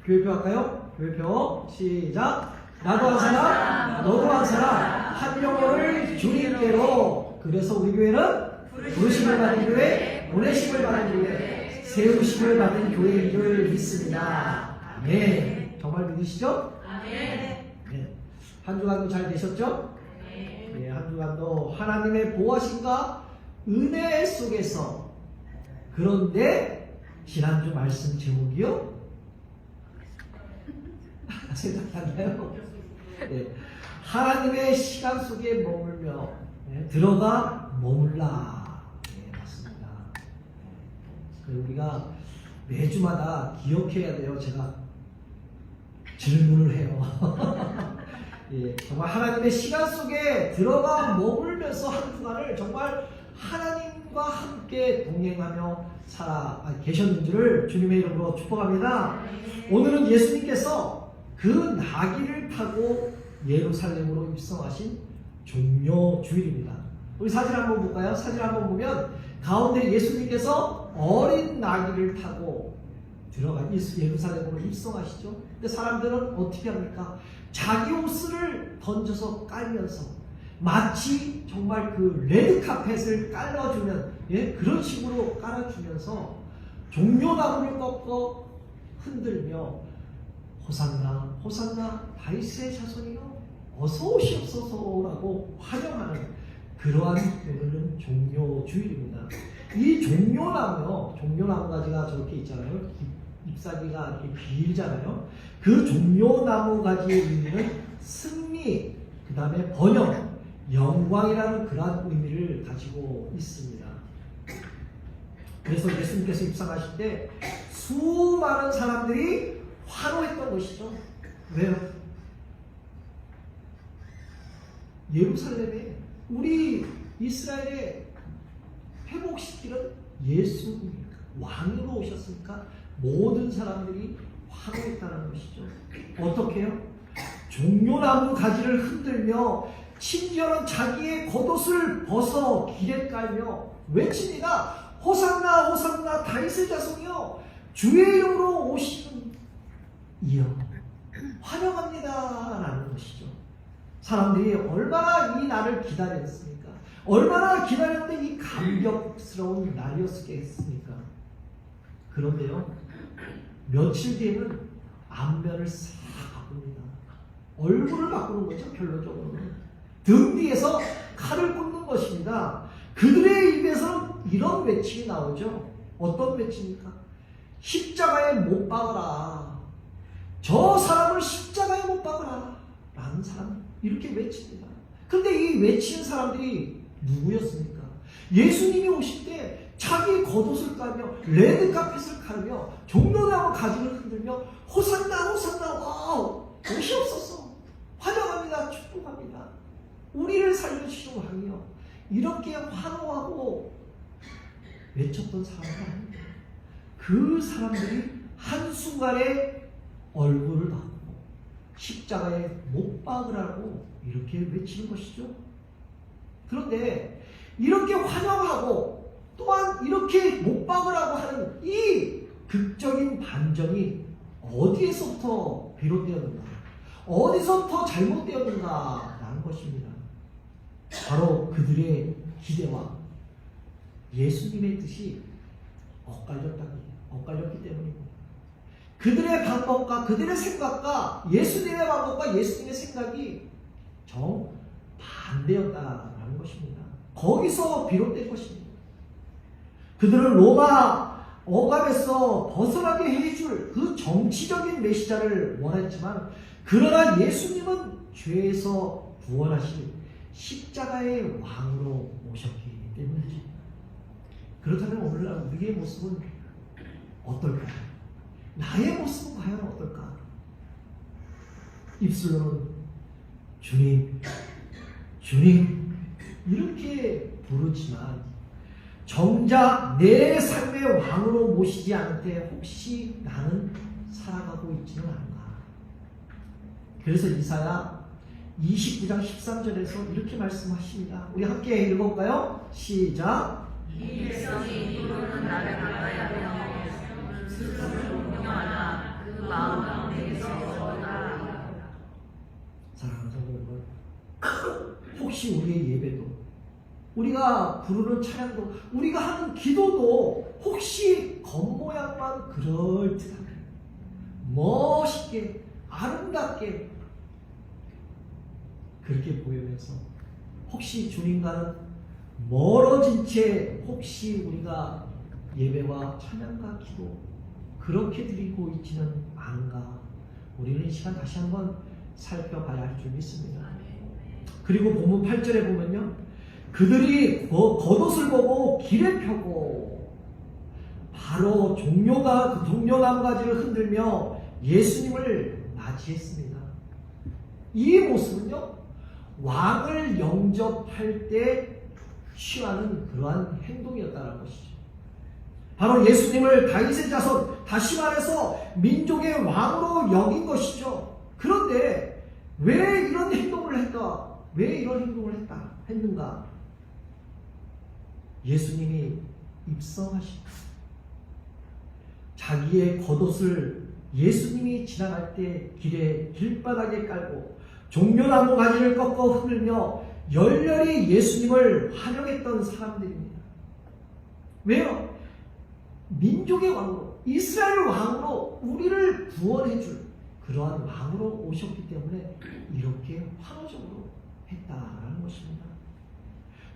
교회표 할까요? 교회표 시작. 나도 한 사람, 너도 한 사람, 한 영혼을 주님께로. 그래서 우리 교회는 부르심을 받은 교회, 보내심을 받은 교회, 세우심을 받은 교회인 줄 믿습니다. 아멘. 정말 믿으시죠? 아멘. 네. 한 주간도 잘 되셨죠? 네, 한 주간도 하나님의 보호하심과 은혜 속에서. 그런데 지난주 말씀 제목이요? 생각나나요? 네. 하나님의 시간 속에 머물며 들어가 머물라. 네, 맞습니다. 우리가 매주마다 기억해야 돼요. 제가 질문을 해요. 예, 정말 하나님의 시간 속에 들어가 머물면서 한 주간을 정말 하나님과 함께 동행하며 계셨는 줄을 주님의 이름으로 축복합니다. 오늘은 예수님께서 그 나귀를 타고 예루살렘으로 입성하신 종려 주일입니다. 우리 사진 한번 볼까요? 사진 한번 보면 가운데 예수님께서 어린 나귀를 타고 예루살렘으로 입성하시죠. 근데 사람들은 어떻게 합니까? 자기 옷을 던져서 깔면서 마치 정말 그 레드카펫을 깔아주면, 예? 그런 식으로 깔아주면서 종려나무를 꺾어 흔들며 호산나 호산나 다윗의 자손이여 어서 오시옵소서라고 환영하는 그러한 오늘은 종려주일입니다. 이 종려나무 가지가 저렇게 있잖아요. 잎사귀가 이렇게 길잖아요. 그 종려나무 가지의 의미는 승리, 그 다음에 번영, 영광이라는 그러한 의미를 가지고 있습니다. 그래서 예수님께서 입성하실 때 수많은 사람들이 환호했던 것이죠. 왜요? 예루살렘에 우리 이스라엘의 회복시키는 예수님 왕으로 오셨으니까 모든 사람들이 환호했다는 것이죠. 어떻게 해요? 종려나무 가지를 흔들며 심지어는 자기의 겉옷을 벗어 길에 깔며 외칩니다. 호산나 호산나 다윗의 자손이여 주의 이름으로 오시는 이여 환영합니다 라는 것이죠. 사람들이 얼마나 이 날을 기다렸습니까? 얼마나 기다렸는데 이 감격스러운 날이었겠습니까? 그런데요, 며칠 뒤에는 안면을 싹 바꿉니다. 얼굴을 바꾸는 거죠. 결론적으로는 등 뒤에서 칼을 꽂는 것입니다. 그들의 입에서는 이런 외침이 나오죠. 어떤 외침입니까? 십자가에 못 박아라. 저 사람을 십자가에 못 박아라 라는 사람 이렇게 외칩니다. 근데 이 외치는 사람들이 누구였습니까? 예수님이 오실 때 자기 겉옷을 깔며 레드카펫을 깔며 종려나무 가지를 흔들며 호산나 호산나 와우 오시옵소서 환영합니다 축복합니다 우리를 살려주시는 왕이여 이렇게 환호하고 외쳤던 사람은 아닙니다. 그 사람들이 한순간에 얼굴을 닫고 십자가에 못 박으라고 이렇게 외치는 것이죠. 그런데 이렇게 환영하고 또한 이렇게 못 박으라고 하는 이 극적인 반전이 어디에서부터 비롯되었는가? 어디서부터 잘못되었는가? 라는 것입니다. 바로 그들의 기대와 예수님의 뜻이 엇갈렸기 때문입니다. 그들의 방법과 그들의 생각과 예수님의 방법과 예수님의 생각이 정반대였다라는 것입니다. 거기서 비롯된 것입니다. 그들은 로마 억압에서 벗어나게 해줄 그 정치적인 메시자를 원했지만 그러나 예수님은 죄에서 구원하실 십자가의 왕으로 오셨기 때문이죠. 그렇다면 오늘날 우리의 모습은 어떨까요? 나의 모습은 과연 어떨까? 입술로는 주님, 주님 이렇게 부르지만 정작 내 삶의 왕으로 모시지 않을 때 혹시 나는 살아가고 있지는 않은가? 그래서 이사야 29장 13절에서 이렇게 말씀하십니다. 우리 함께 읽어볼까요? 시작. 이 백성이 이루는 나를 가까이 하며 스스로 공경하나 그 마음은 혹시 우리의 예배도, 우리가 부르는 찬양도, 우리가 하는 기도도 혹시 겉모양만 그럴듯하게, 멋있게, 아름답게 그렇게 보이면서 혹시 주님과는 멀어진 채 혹시 우리가 예배와 찬양과 기도 그렇게 드리고 있지는 않은가, 우리는 이 시간 다시 한번 살펴봐야 할 줄 믿습니다. 그리고 본문 8절에 보면요, 그들이 겉옷을 보고 길에 펴고 바로 종려나무가지를 흔들며 예수님을 맞이했습니다. 이 모습은요, 왕을 영접할 때 취하는 그러한 행동이었다는 것이죠. 바로 예수님을 다윗의 자손, 다시 말해서 민족의 왕으로 여긴 것이죠. 그런데 왜 이런 행동을 했다? 왜 이런 행동을 했는가? 예수님이 입성하신 자기의 겉옷을 예수님이 지나갈 때 길바닥에 깔고 종려나무 가지를 꺾어 흔들며 열렬히 예수님을 환영했던 사람들입니다. 왜요? 민족의 왕으로, 이스라엘 왕으로 우리를 구원해줄 그러한 왕으로 오셨기 때문에 이렇게 환호적으로 했다라는 것입니다.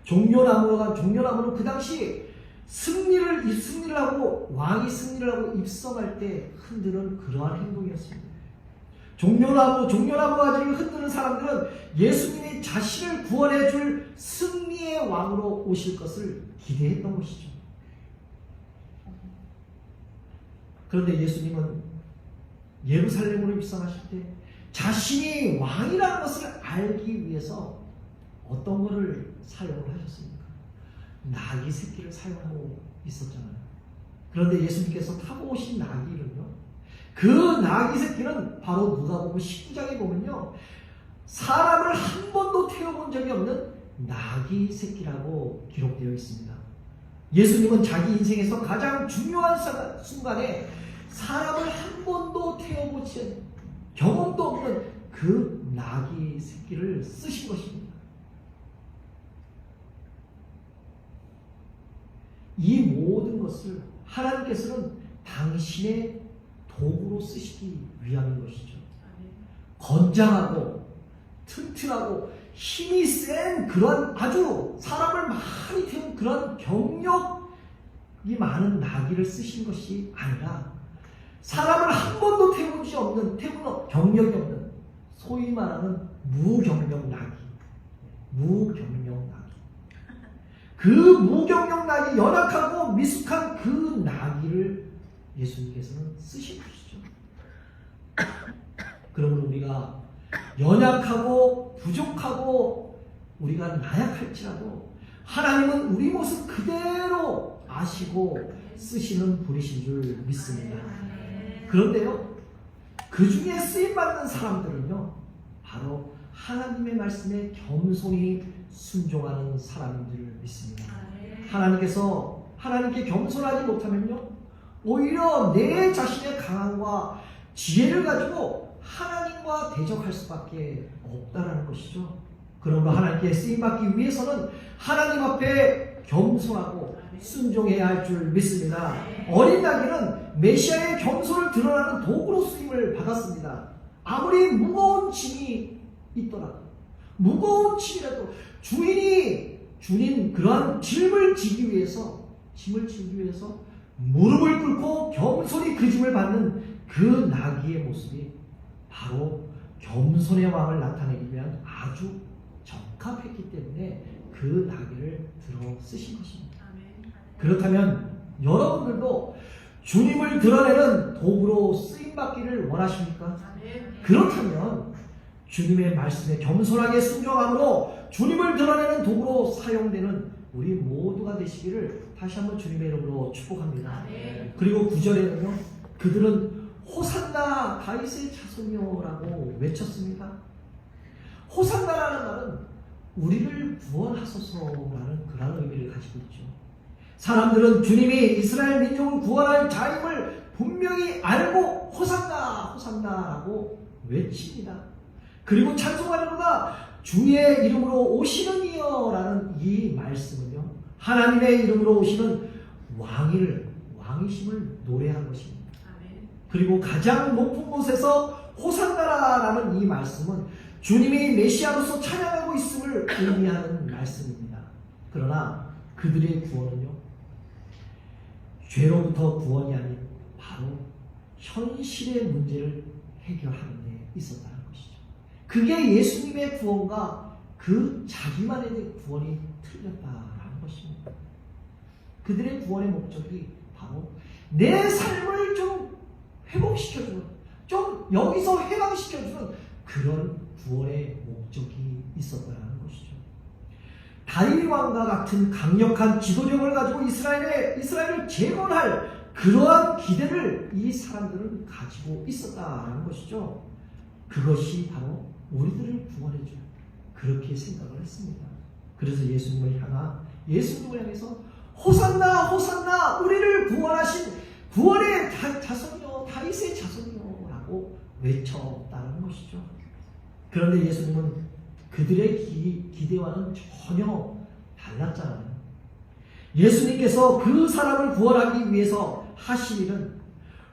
종려나무는 그 당시 승리를 하고, 왕이 승리를 하고 입성할 때 흔드는 그러한 행동이었습니다. 종려나무 가지를 흔드는 사람들은 예수님이 자신을 구원해 줄 승리의 왕으로 오실 것을 기대했던 것이죠. 그런데 예수님은 예루살렘으로 입성하실 때 자신이 왕이라는 것을 알기 위해서 어떤 것을 사용을 하셨습니까? 나귀 새끼를 사용하고 있었잖아요. 그런데 예수님께서 타고 오신 나귀는요, 그 나귀 새끼는 바로 누가복음 19장에 보면요, 사람을 한 번도 태워본 적이 없는 나귀 새끼라고 기록되어 있습니다. 예수님은 자기 인생에서 가장 중요한 순간에 사람을 한 번도 태워보지 경험도 없는 그 나귀 새끼를 쓰신 것입니다. 이 모든 것을 하나님께서는 당신의 도구로 쓰시기 위함인 것이죠. 건장하고 튼튼하고 힘이 센 그런 아주 사람을 많이 태운 그런 경력이 많은 나귀를 쓰신 것이 아니라 사람을 한 번도 태운 경력이 없는 소위 말하는 무경력 나귀. 그 무경력 나귀, 연약하고 미숙한 그 나귀를 예수님께서는 쓰신 것이죠. 그러면 우리가 연약하고 부족하고 우리가 나약할지라도 하나님은 우리 모습 그대로 아시고 쓰시는 분이신 줄 믿습니다. 그런데요, 그 중에 쓰임받는 사람들은요, 바로 하나님의 말씀에 겸손히 순종하는 사람인 줄 믿습니다. 하나님께 겸손하지 못하면요, 오히려 내 자신의 강함과 지혜를 가지고 하나님과 대적할 수밖에 없다는 것이죠. 그러므로 하나님께 쓰임받기 위해서는 하나님 앞에 겸손하고 순종해야 할 줄 믿습니다. 어린 나귀는 메시아의 겸손을 드러나는 도구로 쓰임을 받았습니다. 아무리 무거운 짐이 있더라도, 무거운 짐이라도 주인 그러한 짐을 지기 위해서 무릎을 꿇고 겸손히 그 짐을 받는 그 나귀의 모습이 바로 겸손의 왕을 나타내기 위한 아주 적합했기 때문에 그 나귀를 들어 쓰신 것입니다. 그렇다면 여러분들도 주님을 드러내는 도구로 쓰임받기를 원하십니까? 그렇다면 주님의 말씀에 겸손하게 순종함으로 주님을 드러내는 도구로 사용되는 우리 모두가 되시기를 다시 한번 주님의 이름으로 축복합니다. 그리고 9절에는요, 그들은 호산나 다윗의 자손이여라고 외쳤습니다. 호산나라는 말은 우리를 구원하소서라는 그런 의미를 가지고 있죠. 사람들은 주님이 이스라엘 민족을 구원할 자임을 분명히 알고 호산나 호산나라고 외칩니다. 그리고 찬송하려다가 주의 이름으로 오시는 이여 라는 이 말씀은요, 하나님의 이름으로 오시는 왕이심을 노래한 것입니다. 그리고 가장 높은 곳에서 호산나라라는 이 말씀은 주님이 메시아로서 찬양하고 있음을 의미하는 말씀입니다. 그러나 그들의 구원은요, 죄로부터 구원이 아닌 바로 현실의 문제를 해결하는 데 있었다는 것이죠. 그게 예수님의 구원과 그 자기만의 구원이 틀렸다라는 것입니다. 그들의 구원의 목적이 바로 내 삶을 좀 회복시켜주는, 좀 여기서 해방시켜주는 그런 구원의 목적이 있었다는 것이죠. 다윗 왕과 같은 강력한 지도력을 가지고 이스라엘을 재건할 그러한 기대를 이 사람들은 가지고 있었다는 것이죠. 그것이 바로 우리들을 구원해줄, 그렇게 생각을 했습니다. 그래서 예수님을 향해서 호산나 호산나 우리를 구원하신 구원의 자손이요 다윗의 자손이요 라고 외쳤다는 것이죠. 그런데 예수님은 그들의 기대와는 전혀 달랐잖아요. 예수님께서 그 사람을 구원하기 위해서 하신 일은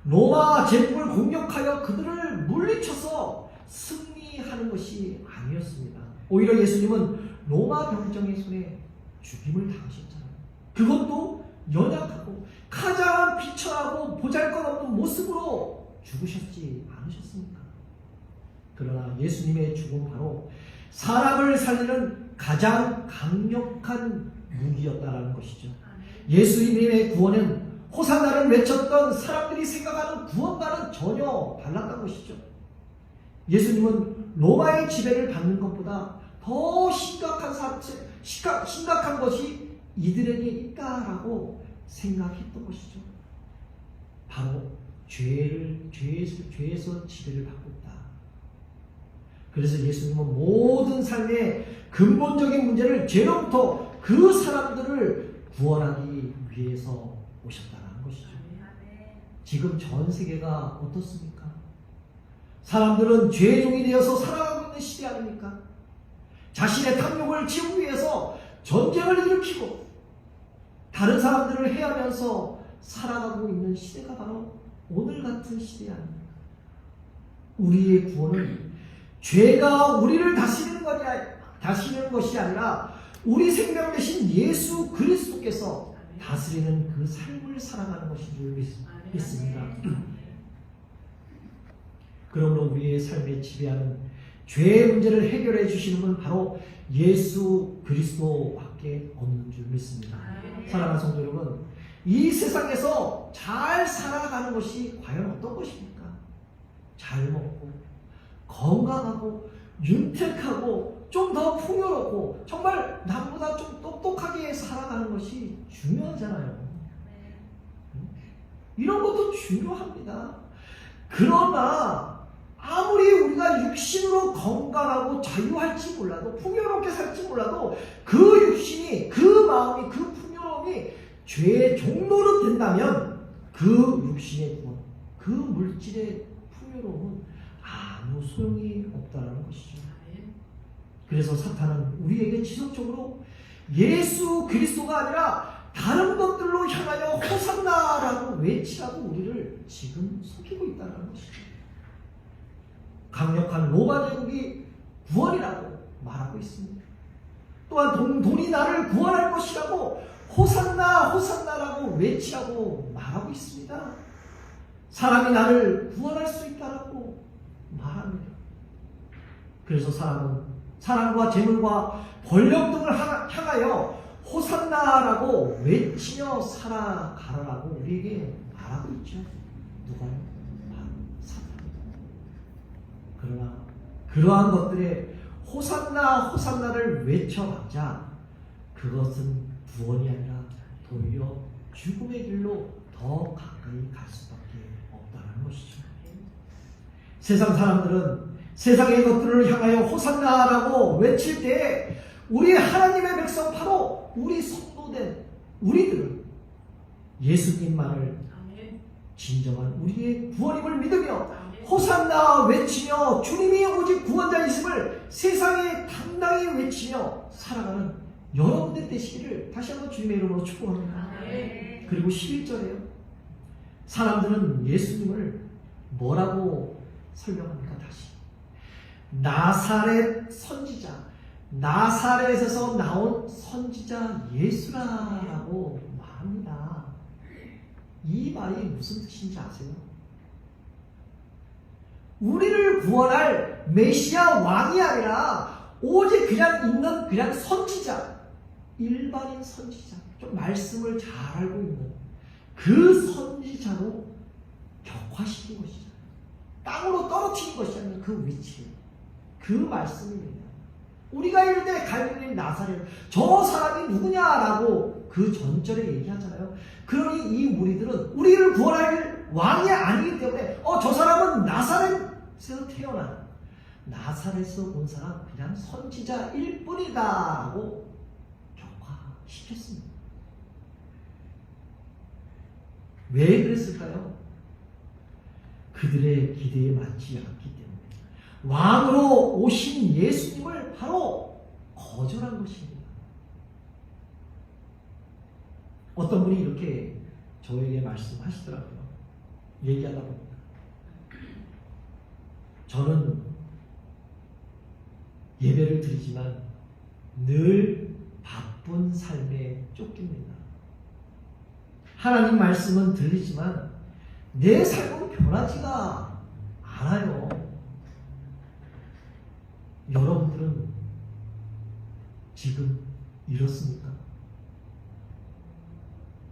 로마 제국을 공격하여 그들을 물리쳐서 승리하는 것이 아니었습니다. 오히려 예수님은 로마 병정의 손에 죽임을 당하셨잖아요. 그것도 연약하고 가장 비천하고 보잘것없는 모습으로 죽으셨지 않으셨습니까? 그러나 예수님의 죽음은 바로 사람을 살리는 가장 강력한 무기였다라는 것이죠. 예수님의 구원은 호산나를 외쳤던 사람들이 생각하는 구원과는 전혀 달랐던 것이죠. 예수님은 로마의 지배를 받는 것보다 더 심각한 것이 이들에게 있다라고 생각했던 것이죠. 바로 죄에서 지배를 받고 있다. 그래서 예수님은 모든 삶의 근본적인 문제를 죄로부터 그 사람들을 구원하기 위해서 오셨다는 것이죠. 지금 전 세계가 어떻습니까? 사람들은 죄종이 되어서 살아가고 있는 시대 아닙니까? 자신의 탐욕을 채우기 위해서 전쟁을 일으키고 다른 사람들을 해하면서 살아가고 있는 시대가 바로 오늘 같은 시대 아닙니까? 우리의 구원은 죄가 우리를 다스리는 것이 아니라 우리 생명 대신 예수 그리스도께서 다스리는 그 삶을 살아가는 것인 줄 믿습니다. 그러므로 우리의 삶에 지배하는 죄의 문제를 해결해 주시는 분 바로 예수 그리스도밖에 없는 줄 믿습니다. 사랑하는 성도 여러분, 이 세상에서 잘 살아가는 것이 과연 어떤 것입니까? 잘 먹고 건강하고 윤택하고 좀 더 풍요롭고 정말 남보다 좀 똑똑하게 살아가는 것이 중요하잖아요. 이런 것도 중요합니다. 그러나 아무리 우리가 육신으로 건강하고 자유할지 몰라도 풍요롭게 살지 몰라도 그 육신이, 그 마음이, 그 풍요로움이 죄의 종로로 된다면 그 육신의 구원, 그 물질의 풍요로움은 아무 소용이 없다는 것이죠. 그래서 사탄은 우리에게 지속적으로 예수 그리스도가 아니라 다른 것들로 향하여 호산나라고 외치라고 우리를 지금 속이고 있다는 것이죠. 강력한 로마 제국이 구원이라고 말하고 있습니다. 또한 돈이 나를 구원할 것이라고 호산나 호산나라고 외치라고 말하고 있습니다. 사람이 나를 구원할 수 있다라고 말합니다. 그래서 사람은 사랑과 재물과 권력 등을 향하여 호산나라고 외치며 살아가라고 우리에게 말하고 있죠. 누가요? 바로 사탄입니다. 그러나 그러한 것들에 호산나 호산나를 외쳐봤자 그것은 구원이 아니라 도리어 죽음의 길로 더 가까이 갈 수밖에 없다는 것이죠. 세상 사람들은 세상의 것들을 향하여 호산나라고 외칠 때 우리 하나님의 백성 바로 우리 성도된 우리들은 예수님만을 진정한 우리의 구원임을 믿으며 호산나 외치며 주님이 오직 구원자이심을 세상에 당당히 외치며 살아가는 여러분들 되시기를 다시 한번 주님의 이름으로 축복합니다. 그리고 11절에요. 사람들은 예수님을 뭐라고 설명합니까? 다시 나사렛 선지자, 나사렛에서 나온 선지자 예수라고 말합니다. 이 말이 무슨 뜻인지 아세요? 우리를 구원할 메시아 왕이 아니라 오직 그냥 있는 그냥 선지자, 일반인 선지자, 좀 말씀을 잘 알고 있는 그 선지자로 격화시킨 것이죠. 땅으로 떨어뜨린 것이 아니라 그 위치에 그 말씀입니다. 우리가 이럴 때 갈릴리 나사렛 저 사람이 누구냐라고 그 전절에 얘기하잖아요. 그러니 이 무리들은 우리를 구원할 왕이 아니기 때문에 저 사람은 나사렛에서 태어난 나사렛에서 온 사람 그냥 선지자일 뿐이다 라고 격화시켰습니다. 왜 그랬을까요? 그들의 기대에 맞지 않기 때문에 왕으로 오신 예수님을 바로 거절한 것입니다. 어떤 분이 이렇게 저에게 말씀하시더라고요. 얘기하다 보니까 저는 예배를 드리지만 늘 바쁜 삶에 쫓깁니다. 하나님 말씀은 들리지만 내 삶은 변하지가 않아요. 여러분들은 지금 이렇습니까?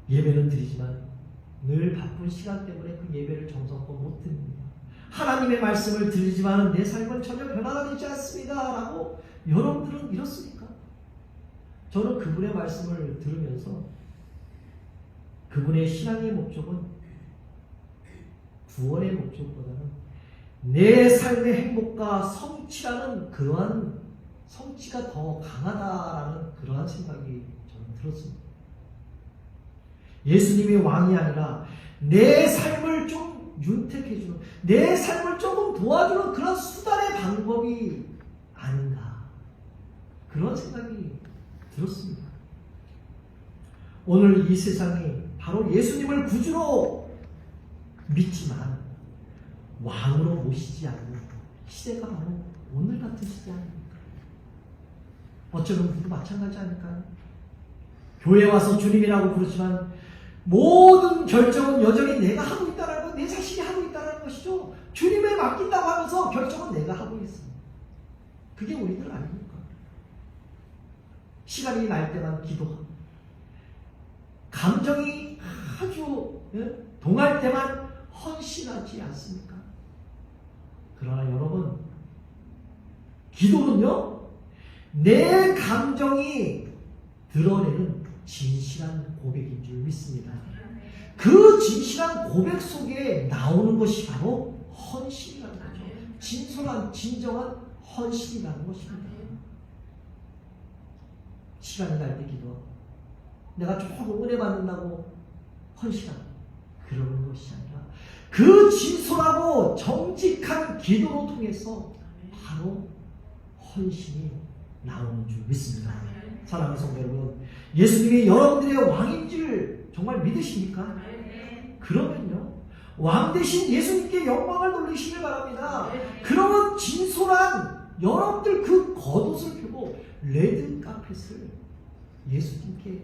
예배는 드리지만 늘 바쁜 시간 때문에 그 예배를 정성껏 못 드립니다. 하나님의 말씀을 들리지만 내 삶은 전혀 변화가 되지 않습니다 라고 여러분들은 이렇습니까? 저는 그분의 말씀을 들으면서 그분의 신앙의 목적은 구원의 목적보다는 내 삶의 행복과 성취라는 그러한 성취가 더 강하다라는 그러한 생각이 저는 들었습니다. 예수님이 왕이 아니라 내 삶을 좀 윤택해주는, 내 삶을 조금 도와주는 그런 수단의 방법이 아닌가 그런 생각이 들었습니다. 오늘 이 세상이 바로 예수님을 구주로 믿지만 왕으로 모시지 않는 시대가 바로 오늘 같은 시대 아닙니까? 어쩌면 우리도 마찬가지 아닐까요? 교회에 와서 주님이라고 부르지만 모든 결정은 여전히 내가 하고 있다는 건 내 자신이 하고 있다는 것이죠. 주님에 맡긴다고 하면서 결정은 내가 하고 있습니다. 그게 우리들 아닙니까? 시간이 날 때만 기도하고 감정이 아주 동할 때만 헌신하지 않습니까? 그러나 여러분, 기도는요, 내 감정이 드러내는 진실한 고백인 줄 믿습니다. 그 진실한 고백 속에 나오는 것이 바로 헌신이라는 거죠. 진솔한, 진정한 헌신이라는 것입니다. 시간이 날 때 기도하고 내가 조금 은혜 받는다고 헌신하고 그러는 것이 아니라 그 진솔하고 정직한 기도로 통해서 바로 헌신이 나오는 줄 믿습니다. 사랑하는 성도 여러분, 예수님이 여러분들의 왕인 줄 정말 믿으십니까? 그러면요, 왕 대신 예수님께 영광을 돌리시길 바랍니다. 그러면 진솔한 여러분들 그 겉옷을 펴고 레드 카펫을 예수님께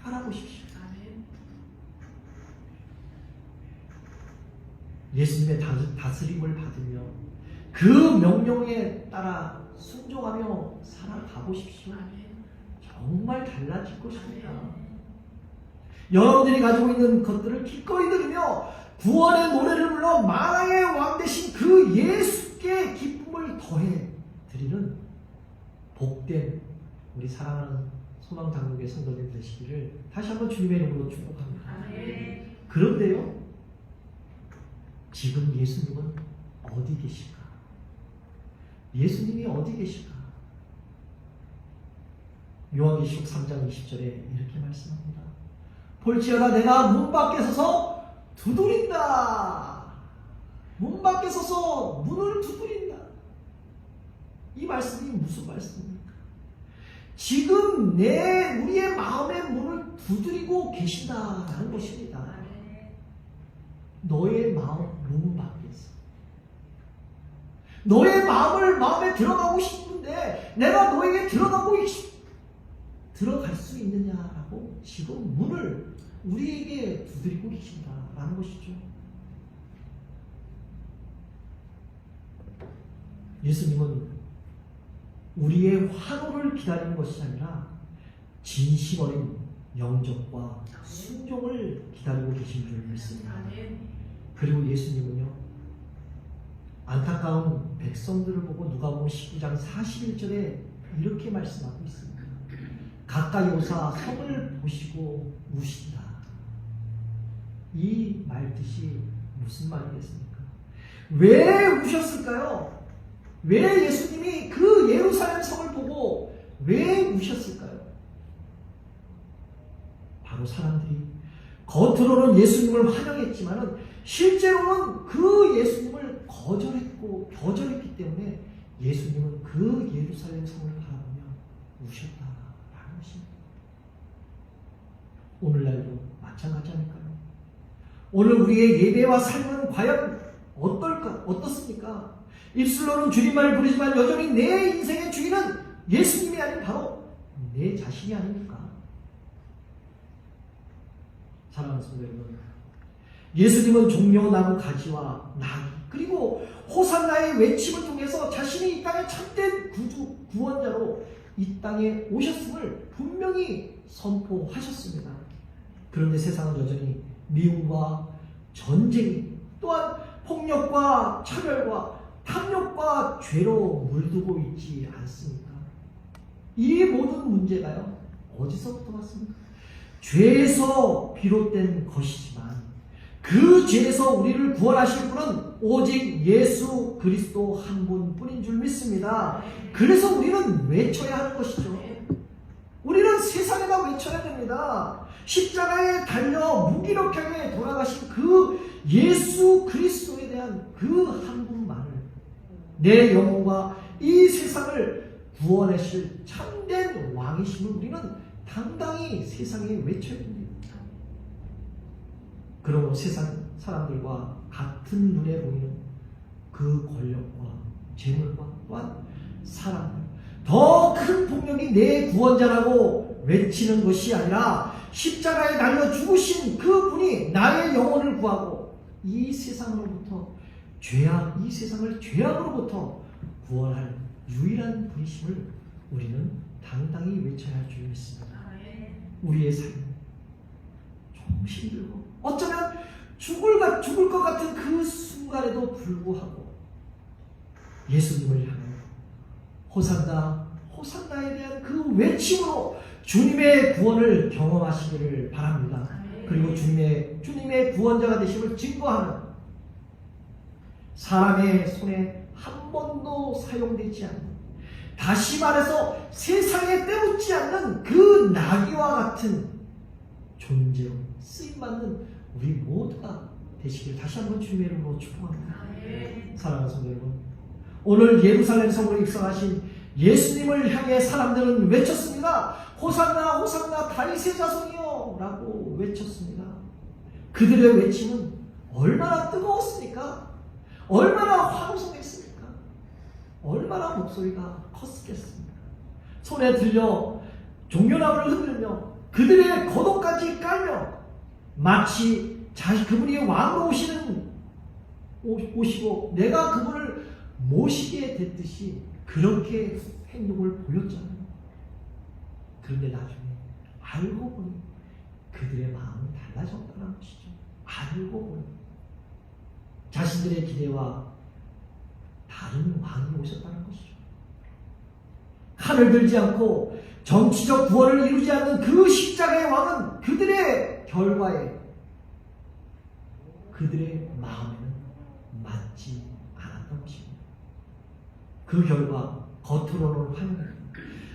깔아보십시오. 예수님의 다스림을 받으며 그 명령에 따라 순종하며 살아가 보십시오. 정말 달라질 것입니다. 여러분들이 가지고 있는 것들을 기꺼이 들으며 구원의 노래를 불러 만왕의 왕 되신 그 예수께 기쁨을 더해 드리는 복된 우리 사랑하는 소망당국의 성도들 되시기를 다시 한번 주님의 이름으로 축복합니다. 그런데요, 지금 예수님은 어디 계실까? 예수님이 어디 계실까? 요한계시록 3장 20절에 이렇게 말씀합니다. 볼지어다 내가 문 밖에 서서 두드린다. 문 밖에 서서 문을 두드린다. 이 말씀이 무슨 말씀입니까? 지금 우리의 마음의 문을 두드리고 계신다라는 것입니다. 너의 마음 문 밖에서. 너의 마음에 들어가고 싶은데 내가 너에게 들어갈 수 있느냐라고 지금 문을 우리에게 두드리고 계신다라는 것이죠. 예수님은 우리의 환호를 기다리는 것이 아니라 진심 어린 영접과 순종을 기다리고 계신 줄 믿습니다. 그리고 예수님은요, 안타까운 백성들을 보고 누가복음 19장 41절에 이렇게 말씀하고 있습니다. 가까이 오사 성을 보시고 우신다. 이 말 뜻이 무슨 말이겠습니까? 왜 우셨을까요? 왜 예수님이 그 예루살렘 성을 보고 왜 우셨을까요? 바로 사람들이 겉으로는 예수님을 환영했지만 실제로는 그 예수님을 거절했기 때문에 예수님은 그 예루살렘 성을 바라보며 우셨다라는 것입니다. 오늘날도 마찬가지 아닐까요? 오늘 우리의 예배와 삶은 과연 어떻습니까? 입술로는 주님만을 부르지만 여전히 내 인생의 주인은 예수님이 아닌 바로 내 자신이 아닙니까? 사랑하는 성도 여러분, 예수님은 종려나무 가지와 나귀 그리고 호산나의 외침을 통해서 자신이 이 땅의 참된 구원자로 이 땅에 오셨음을 분명히 선포하셨습니다. 그런데 세상은 여전히 미움과 전쟁이 또한 폭력과 차별과 탐욕과 죄로 물들고 있지 않습니까? 이 모든 문제가요, 어디서부터 왔습니까? 죄에서 비롯된 것이지만 그 죄에서 우리를 구원하실 분은 오직 예수 그리스도 한 분뿐인 줄 믿습니다. 그래서 우리는 외쳐야 하는 것이죠. 우리는 세상에다 외쳐야 됩니다. 십자가에 달려 무기력하게 돌아가신 그 예수 그리스도에 대한 그 한 분만을 내 영혼과 이 세상을 구원하실 참된 왕이심을 우리는 당당히 세상에 외쳐야 됩니다. 그러므로 세상 사람들과 같은 눈에 보이는 그 권력과 재물과 또한 사람들, 더 큰 폭력이 내 구원자라고 외치는 것이 아니라 십자가에 달려 죽으신 그 분이 나의 영혼을 구하고 이 세상으로부터 이 세상을 죄악으로부터 구원할 유일한 분이심을 우리는 당당히 외쳐야 할 줄 믿습니다. 우리의 삶은 좀 힘들고 어쩌면 죽을 것 같은 그 순간에도 불구하고 예수님을 향하여 호산나 호산나에 대한 그 외침으로 주님의 구원을 경험하시기를 바랍니다. 그리고 주님의 구원자가 되심을 증거하는 사람의 손에 한 번도 사용되지 않는, 다시 말해서 세상에 때묻지 않는 그 나귀와 같은 존재로 쓰임받는 우리 모두가 되시길 다시 한번 주님의 이름으로 축복합니다. 사랑하는 성도 여러분, 오늘 예루살렘 성으로 입성하신 예수님을 향해 사람들은 외쳤습니다. 호산나 호산나 다윗의 자손이여 라고 외쳤습니다. 그들의 외침은 얼마나 뜨거웠습니까? 얼마나 황송했습니까? 얼마나 목소리가 컸겠습니까? 손에 들려 종려나무를 흔들며 그들의 겉옷까지 깔며 마치 그분이 왕으로 오시고 내가 그분을 모시게 됐듯이 그렇게 행동을 보였잖아요. 그런데 나중에 알고 보니 그들의 마음은 달라졌다는 것이죠. 알고 보니 자신들의 기대와 다른 왕이 오셨다는 것이죠. 칼을 들지 않고 정치적 구원을 이루지 않는 그 십자가의 왕은 그들의 결과에, 그들의 마음에는 맞지 않았던 것입니다. 그 결과 겉으로는 환영했고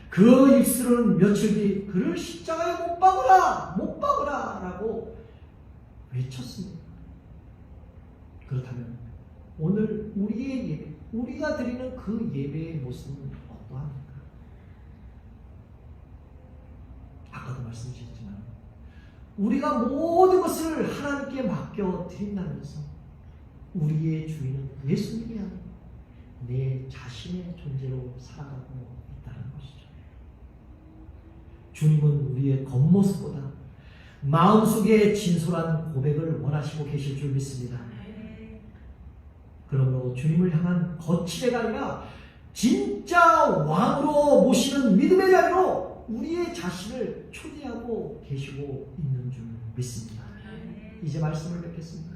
그 입술은 며칠 뒤 그를 십자가에 못 박으라 라고 외쳤습니다. 그렇다면 오늘 우리의 예배, 우리가 드리는 그 예배의 모습은 어떠합니까? 아까도 말씀드렸지만 우리가 모든 것을 하나님께 맡겨 드린다면서 우리의 주인은 예수님이 아니고 내 자신의 존재로 살아가고 있다는 것이죠. 주님은 우리의 겉모습보다 마음속의 진솔한 고백을 원하시고 계실 줄 믿습니다. 그러므로 주님을 향한 거칠애가 아니라 진짜 왕으로 모시는 믿음의 자리로 우리의 자신을 초대하고 계시고 있는 줄 믿습니다. 이제 말씀을 맺겠습니다.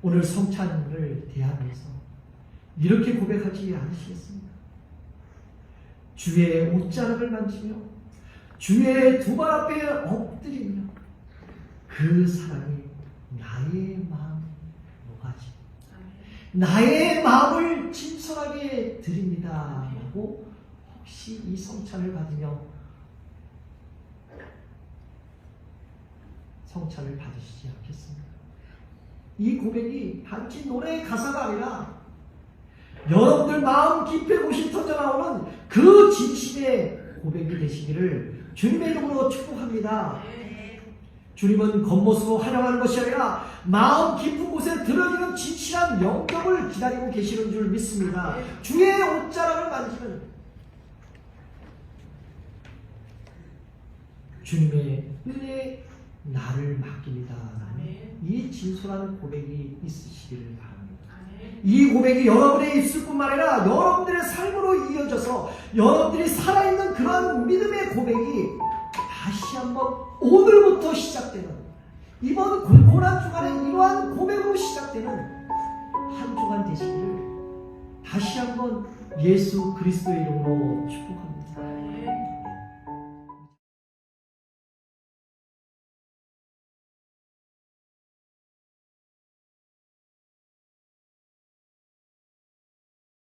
오늘 성찬을 대하면서 이렇게 고백하지 않으시겠습니까? 주의 옷자락을 만지며 주의 두 발 앞에 엎드리며 그 사랑이 나의 마음 녹아지 나의 마음을 진솔하게 드립니다 라고 혹시 이 성찬을 받으며 성찬을 받으시지 않겠습니까? 이 고백이 단지 노래의 가사가 아니라 여러분들 마음 깊이 곳이 터져나오는 그 진심의 고백이 되시기를 주님의 이름으로 축복합니다. 주님은 겉모습으로 환영하는 것이 아니라 마음 깊은 곳에 들어있는 진실한 영접을 기다리고 계시는 줄 믿습니다. 주의 옷자락을 만지면 주님의 은혜에 나를 맡깁니다. 이 진솔한 고백이 있으시기를 바랍니다. 이 고백이 여러분의 입술뿐만 아니라 여러분들의 삶으로 이어져서 여러분들이 살아있는 그러한 믿음의 고백이 다시 한번 오늘부터 시작되는 이번 고난 주간에 이러한 고백으로 시작되는 한 주간 되시기를 다시 한번 예수 그리스도의 이름으로 축복합니다.